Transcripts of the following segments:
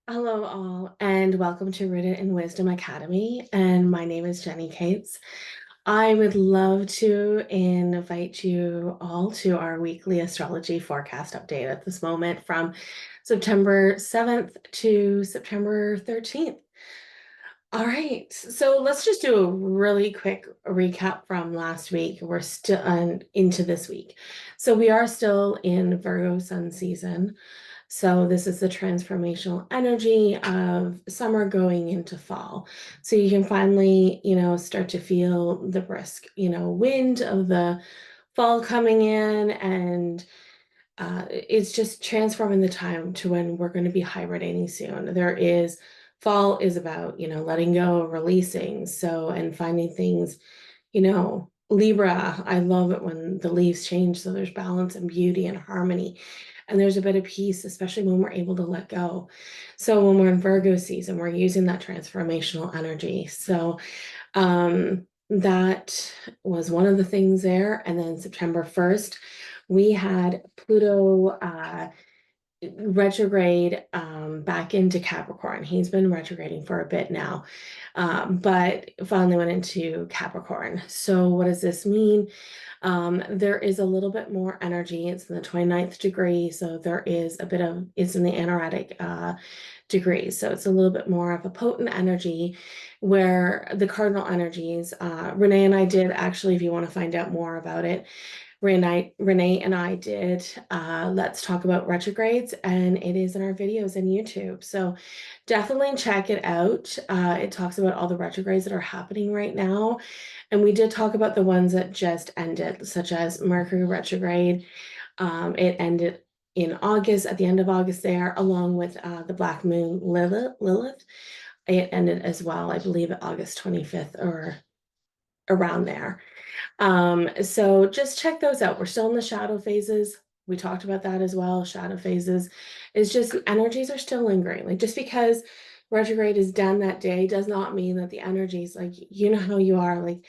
Hello, all, and welcome to Rooted in Wisdom Academy. And my name is Jenny Cates. I would love to invite you all to our weekly astrology forecast update at this moment from September 7th to September 13th. All right, so let's just do a really quick recap from last week. We're still into this week. So we are still in Virgo sun season. So this is the transformational energy of summer going into fall. So you can finally, start to feel the brisk, wind of the fall coming in, and it's just transforming the time to when we're going to be hibernating soon. Fall is about, letting go, releasing, so, and finding things, Libra, I love it when the leaves change, so there's balance and beauty and harmony. And there's a bit of peace, especially when we're able to let go. So when we're in Virgo season, we're using that transformational energy. So that was one of the things there. And then September 1st, we had Pluto retrograde back into Capricorn. He's been retrograding for a bit now, but finally went into Capricorn. So what does this mean? There is a little bit more energy. It's in the 29th degree, so there is a bit of, it's in the anaretic degree. So it's a little bit more of a potent energy where the cardinal energies, Renee and I did actually, if you want to find out more about it, Renee and I did Let's Talk About Retrogrades, and it is in our videos in YouTube. So definitely check it out. It talks about all the retrogrades that are happening right now. And we did talk about the ones that just ended, such as Mercury retrograde. It ended in August, at the end of August there, along with the Black Moon Lilith. It ended as well, I believe, at August 25th or around there. So just check those out. We're still in the shadow phases. We talked about that as well. Shadow phases is just energies are still lingering. Like just because retrograde is done that day does not mean that the energies, like you know how you are, like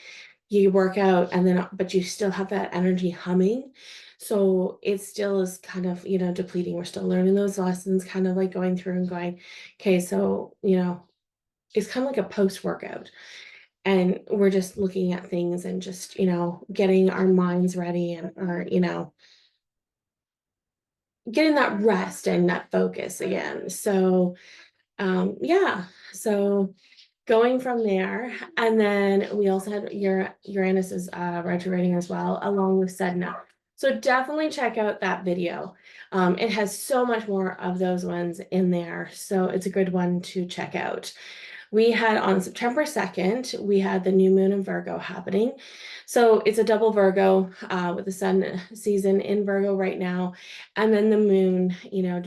you work out and then but you still have that energy humming. So it still is kind of, depleting. We're still learning those lessons, kind of like going through and going, okay, so it's kind of like a post-workout. And we're just looking at things and just, getting our minds ready and our, getting that rest and that focus again. So, yeah. So going from there, and then we also had Uranus is retrograding as well, along with Sedna. So definitely check out that video. It has so much more of those ones in there. So it's a good one to check out. We had on September 2nd, we had the new moon in Virgo happening. So it's a double Virgo with the sun season in Virgo right now. And then the moon,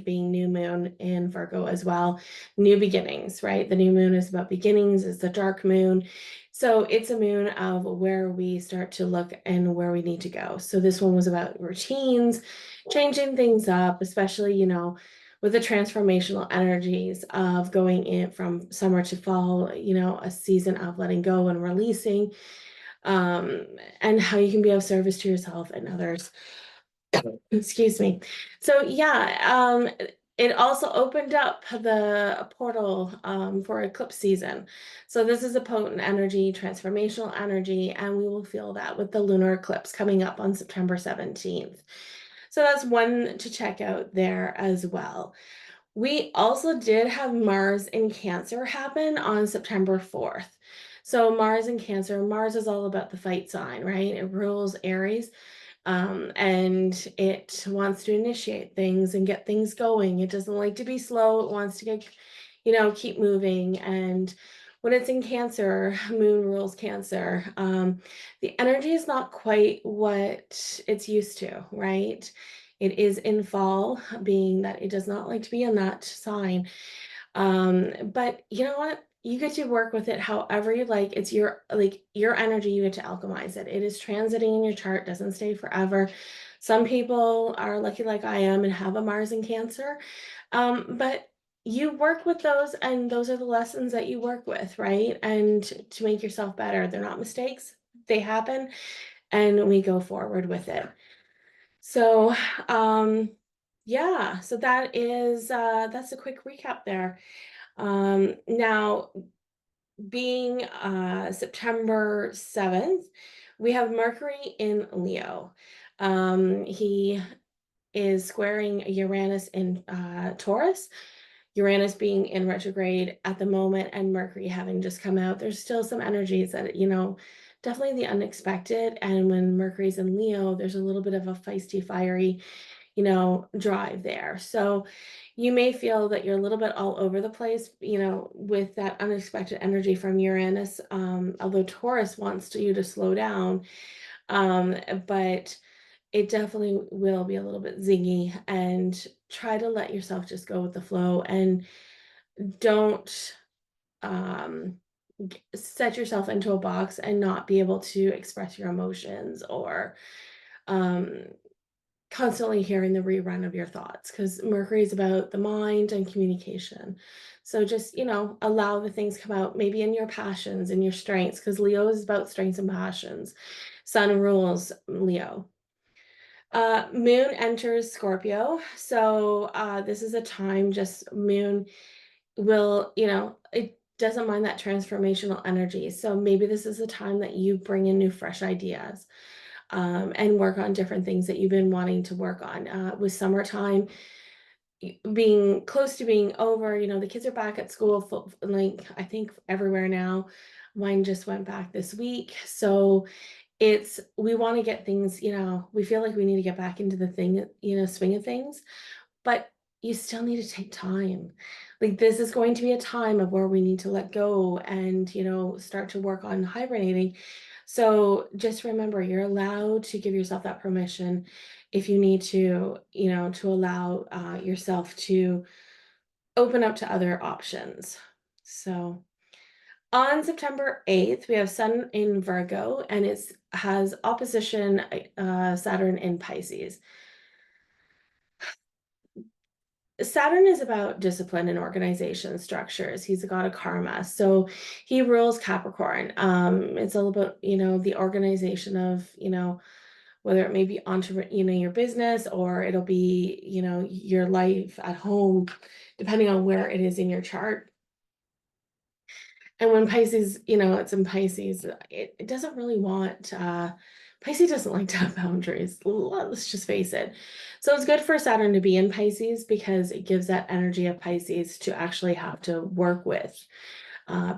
being new moon in Virgo as well. New beginnings, right? The new moon is about beginnings, it's the dark moon. So it's a moon of where we start to look and where we need to go. So this one was about routines, changing things up, especially, with the transformational energies of going in from summer to fall, a season of letting go and releasing, and how you can be of service to yourself and others. Excuse me. So yeah, it also opened up the portal for eclipse season. So this is a potent energy, transformational energy, and we will feel that with the lunar eclipse coming up on September 17th. So that's one to check out there as well. We also did have Mars in Cancer happen on September 4th. So Mars in Cancer, Mars is all about the fight sign, right? It rules Aries, and it wants to initiate things and get things going. It doesn't like to be slow. It wants to get, keep moving. And when it's in Cancer, Moon rules Cancer. The energy is not quite what it's used to, right? It is in fall, being that it does not like to be in that sign. But you know what? You get to work with it however you like. It's your energy, you get to alchemize it. It is transiting in your chart, doesn't stay forever. Some people are lucky like I am and have a Mars in Cancer. But you work with those, and those are the lessons that you work with, right? And to make yourself better. They're not mistakes, they happen, and we go forward with it. So, Yeah, so that's a quick recap there. Now being September 7th, we have Mercury in Leo. He is squaring Uranus in Taurus. Uranus being in retrograde at the moment and Mercury having just come out. There's still some energies that, definitely the unexpected. And when Mercury's in Leo, there's a little bit of a feisty, fiery, drive there. So you may feel that you're a little bit all over the place, with that unexpected energy from Uranus. Although Taurus wants you to slow down, but it definitely will be a little bit zingy, and try to let yourself just go with the flow and don't set yourself into a box and not be able to express your emotions, or um, constantly hearing the rerun of your thoughts, because Mercury is about the mind and communication. So just, allow the things come out, maybe in your passions and your strengths, because Leo is about strengths and passions. Sun rules Leo. Moon enters Scorpio. So this is a time, just Moon will, it doesn't mind that transformational energy. So maybe this is a time that you bring in new, fresh ideas, and work on different things that you've been wanting to work on. With summertime being close to being over, the kids are back at school, like I think everywhere now. Mine just went back this week. So we want to get things, we feel like we need to get back into the thing, swing of things, but you still need to take time. Like this is going to be a time of where we need to let go and, start to work on hibernating. So just remember, you're allowed to give yourself that permission if you need to, to allow yourself to open up to other options. So on September 8th, we have Sun in Virgo, and it has opposition Saturn in Pisces. Saturn is about discipline and organization structures. He's a god of karma. So he rules Capricorn. It's all about, the organization of, whether it may be your business, or it'll be, your life at home, depending on where it is in your chart. And when Pisces, it's in Pisces, it doesn't really want, Pisces doesn't like to have boundaries. Let's just face it. So it's good for Saturn to be in Pisces, because it gives that energy of Pisces to actually have to work with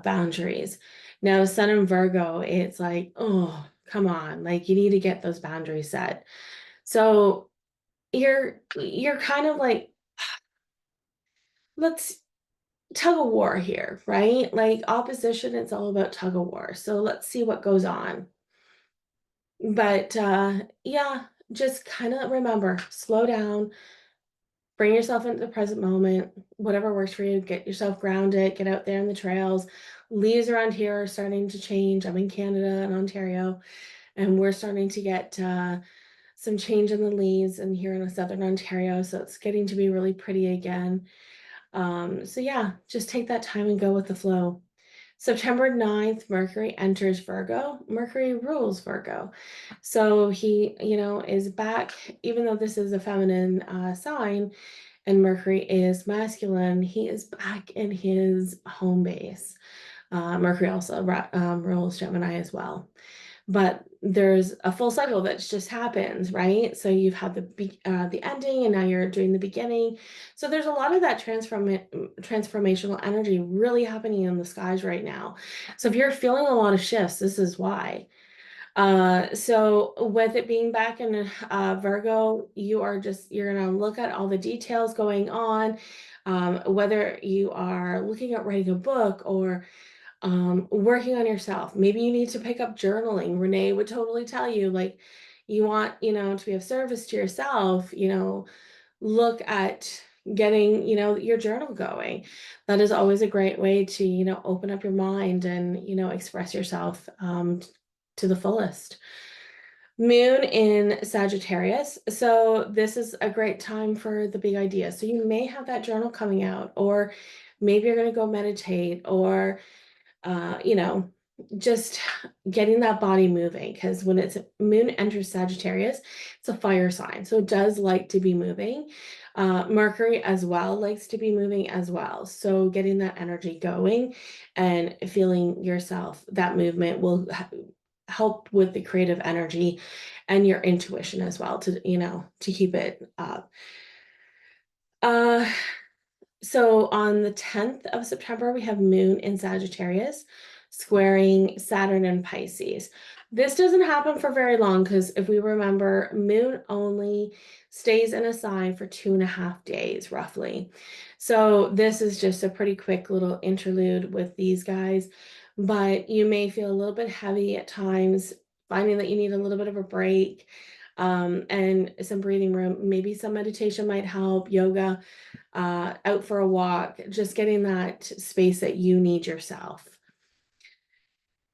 boundaries. Now, Sun in Virgo, it's like, oh, come on, like you need to get those boundaries set. So you're kind of like, let's tug of war here, right? Like opposition, it's all about tug of war. So let's see what goes on. But yeah, just kind of remember, slow down, bring yourself into the present moment, whatever works for you, get yourself grounded, get out there in the trails. Leaves around here are starting to change. I'm in Canada and Ontario, and we're starting to get some change in the leaves and here in southern Ontario. So it's getting to be really pretty again. So yeah, just take that time and go with the flow. September 9th, Mercury enters Virgo. Mercury rules Virgo. So he, is back, even though this is a feminine sign and Mercury is masculine, he is back in his home base. Mercury also rules Gemini as well. But there's a full cycle that's just happened, right? So you've had the ending, and now you're doing the beginning. So there's a lot of that transformational energy really happening in the skies right now. So if you're feeling a lot of shifts, this is why. So with it being back in Virgo, you're gonna look at all the details going on, whether you are looking at writing a book or working on yourself. Maybe you need to pick up journaling. Renee would totally tell you, like, you want, to be of service to yourself, look at getting, your journal going. That is always a great way to, open up your mind and, express yourself to the fullest. Moon in Sagittarius. So this is a great time for the big idea. So you may have that journal coming out, or maybe you're going to go meditate, or you know, just getting that body moving, because when it's Moon enters Sagittarius, it's a fire sign. So it does like to be moving. Mercury as well likes to be moving as well. So getting that energy going and feeling yourself, that movement will help with the creative energy and your intuition as well to, to keep it up. Uh, so on the 10th of September, we have Moon in Sagittarius squaring Saturn in Pisces. This doesn't happen for very long because if we remember, Moon only stays in a sign for 2.5 days, roughly. So this is just a pretty quick little interlude with these guys, but you may feel a little bit heavy at times, finding that you need a little bit of a break, and some breathing room. Maybe some meditation might help, yoga, out for a walk, just getting that space that you need yourself.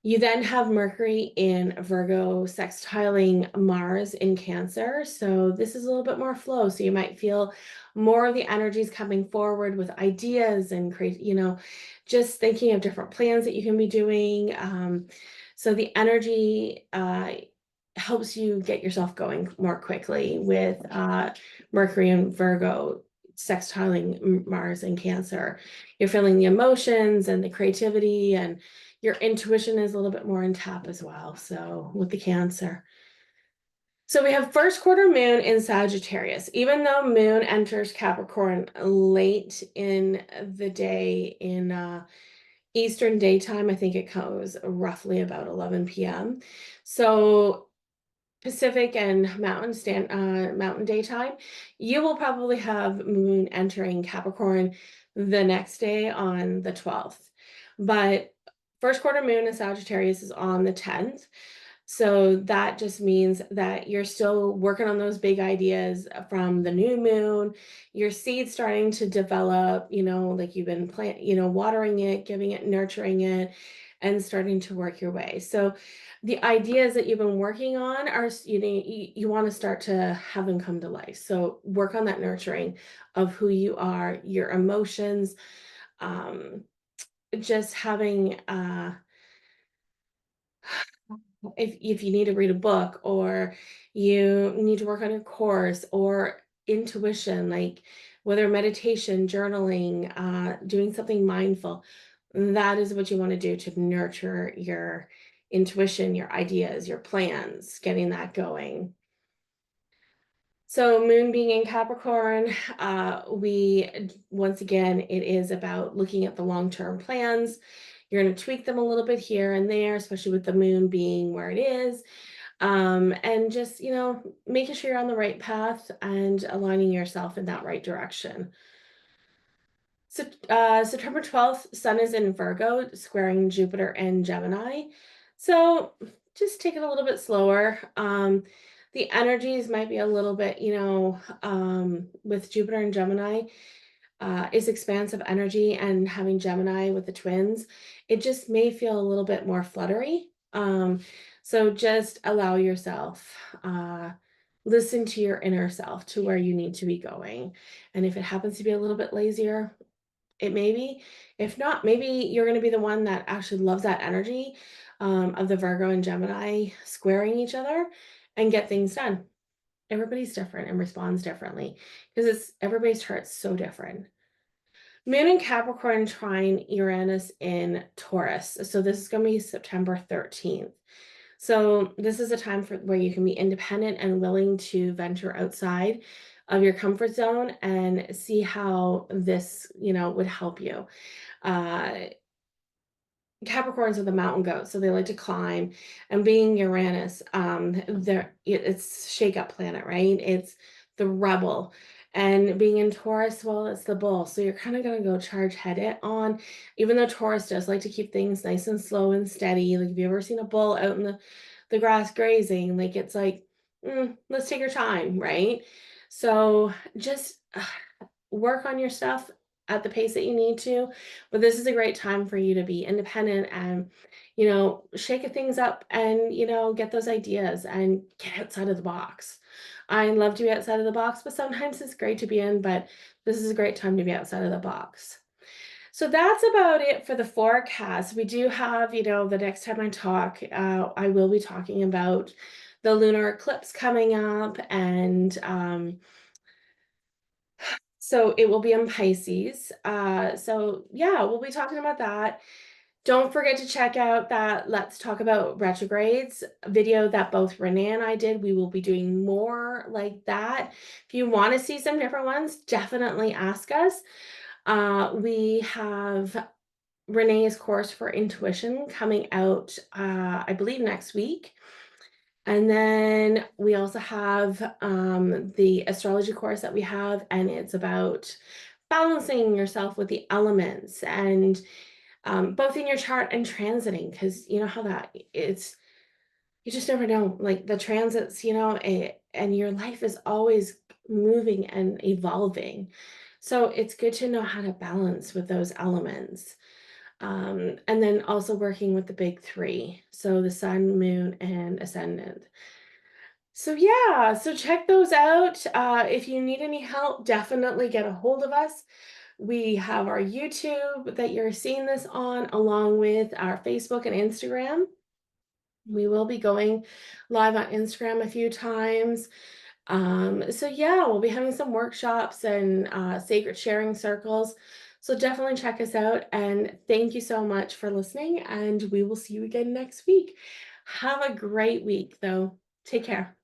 You then have Mercury in Virgo sextiling Mars in Cancer. So this is a little bit more flow. So you might feel more of the energies coming forward with ideas and create, just thinking of different plans that you can be doing. So the energy helps you get yourself going more quickly with Mercury and Virgo sextiling Mars in Cancer. You're feeling the emotions and the creativity, and your intuition is a little bit more in tap as well. So with the Cancer. So we have first quarter moon in Sagittarius. Even though moon enters Capricorn late in the day in Eastern daytime, I think it goes roughly about 11 p.m. So Pacific and mountain daytime, you will probably have moon entering Capricorn the next day on the 12th. But first quarter moon in Sagittarius is on the 10th. So that just means that you're still working on those big ideas from the new moon. Your seed's starting to develop, like you've been watering it, giving it, nurturing it, and starting to work your way. So the ideas that you've been working on are, you want to start to have them come to life. So work on that nurturing of who you are, your emotions, just having if you need to read a book, or you need to work on your course, or intuition, like whether meditation, journaling, doing something mindful, that is what you want to do to nurture your intuition, your ideas, your plans, getting that going. So moon being in Capricorn, once again, it is about looking at the long-term plans. You're going to tweak them a little bit here and there, especially with the moon being where it is. And just, making sure you're on the right path and aligning yourself in that right direction. So, September 12th, Sun is in Virgo, squaring Jupiter and Gemini. So just take it a little bit slower. The energies might be a little bit, with Jupiter and Gemini, is expansive energy, and having Gemini with the twins, it just may feel a little bit more fluttery. So just allow yourself, listen to your inner self, to where you need to be going. And if it happens to be a little bit lazier, it may be. If not, maybe you're going to be the one that actually loves that energy, of the Virgo and Gemini squaring each other and get things done. Everybody's different and responds differently because everybody's chart's so different. Moon in Capricorn trine Uranus in Taurus. So this is going to be September 13th. So this is a time where you can be independent and willing to venture outside of your comfort zone and see how this, would help you. Capricorns are the mountain goats, so they like to climb. And being Uranus, it's shake up planet, right? It's the rebel. And being in Taurus, well, it's the bull. So you're kind of going to go charge headed on, even though Taurus does like to keep things nice and slow and steady. Like, have you ever seen a bull out in the grass grazing? Like, it's like, let's take our time, right? So just work on your stuff at the pace that you need to, but this is a great time for you to be independent and, shake things up and, get those ideas and get outside of the box. I love to be outside of the box, but sometimes it's great to be in, but this is a great time to be outside of the box. So that's about it for the forecast. We do have, the next time I talk, I will be talking about the lunar eclipse coming up, and So it will be in Pisces. So yeah, we'll be talking about that. Don't forget to check out that Let's Talk About Retrogrades video that both Renee and I did. We will be doing more like that. If you want to see some different ones, definitely ask us. We have Renee's course for intuition coming out, I believe, next week. And then we also have the astrology course that we have, and it's about balancing yourself with the elements and both in your chart and transiting, because you know how that it's, you just never know, like the transits, and your life is always moving and evolving. So it's good to know how to balance with those elements. And then also working with the big three. So the sun, moon, and ascendant. So yeah, so check those out. If you need any help, definitely get a hold of us. We have our YouTube that you're seeing this on, along with our Facebook and Instagram. We will be going live on Instagram a few times. So yeah, we'll be having some workshops and sacred sharing circles. So definitely check us out. And thank you so much for listening. And we will see you again next week. Have a great week, though. Take care.